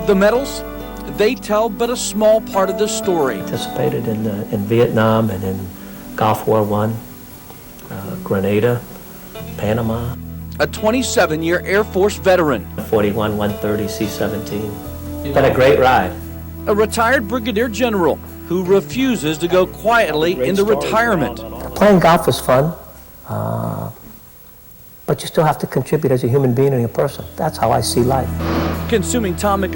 The medals, they tell but a small part of the story. Participated in Vietnam and in Gulf War I, Grenada, Panama. A 27-year Air Force veteran. 41 130 C-17. Been a great ride. A retired brigadier general who refuses to go quietly into retirement. Playing golf is fun, but you still have to contribute as a human being and a person. That's how I see life. Consuming Tom Mick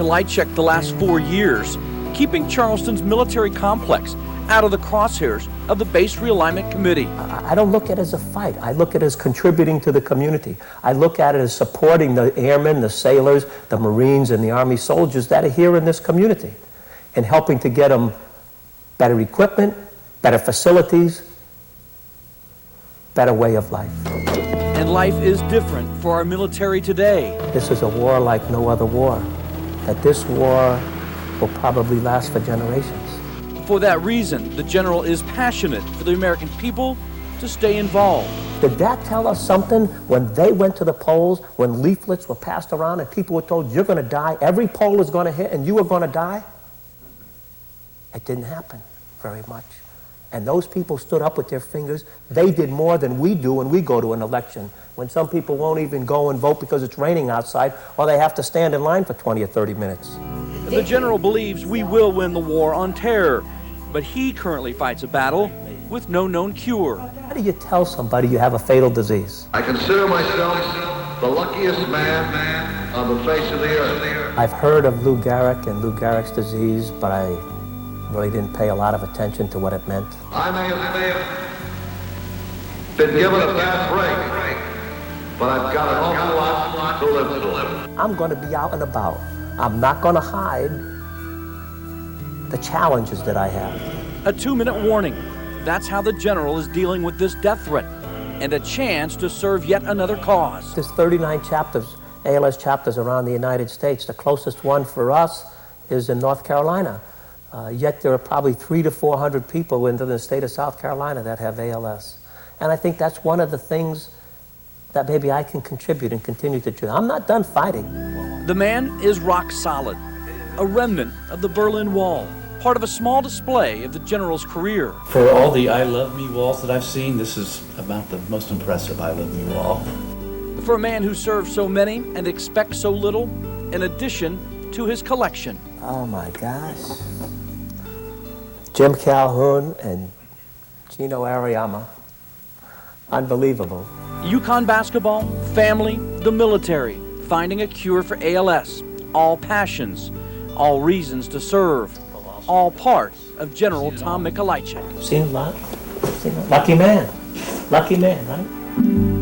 the last 4 years, keeping Charleston's military complex out of the crosshairs of the Base Realignment Committee. I don't look at it as a fight. I look at it as contributing to the community. I look at it as supporting the airmen, the sailors, the Marines, and the Army soldiers that are here in this community, and helping to get them better equipment, better facilities, better way of life. And life is different for our military today. This is a war like no other war. That this war will probably last for generations. For that reason, the general is passionate for the American people to stay involved. Did that tell us something when they went to the polls, when leaflets were passed around and people were told, you're going to die, every poll is going to hit and you are going to die? It didn't happen very much. And those people stood up with their fingers. They did more than we do when we go to an election, when some people won't even go and vote because it's raining outside, or they have to stand in line for 20 or 30 minutes. The general believes we will win the war on terror, but he currently fights a battle with no known cure. How do you tell somebody you have a fatal disease? I consider myself the luckiest man on the face of the earth. I've heard of Lou Gehrig's and Lou Gehrig's disease, but I really didn't pay a lot of attention to what it meant. I may have been given a bad break, but I've got an awful lot to live. I'm going to be out and about. I'm not going to hide the challenges that I have. A 2-minute warning. That's how the general is dealing with this death threat, and a chance to serve yet another cause. There's 39 chapters, ALS chapters around the United States. The closest one for us is in North Carolina. Yet there are probably 300 to 400 people in the state of South Carolina that have ALS. And I think that's one of the things that maybe I can contribute and continue to do. I'm not done fighting. The man is rock solid, a remnant of the Berlin Wall, part of a small display of the general's career. For all the I Love Me walls that I've seen, this is about the most impressive I Love Me wall. For a man who served so many and expects so little, in addition to his collection. Oh my gosh. Jim Calhoun and Gino Ariyama. Unbelievable. UConn basketball, family, the military, finding a cure for ALS, all passions, all reasons to serve, all part of General Tom Mick. Seen a lot? Lucky man, right?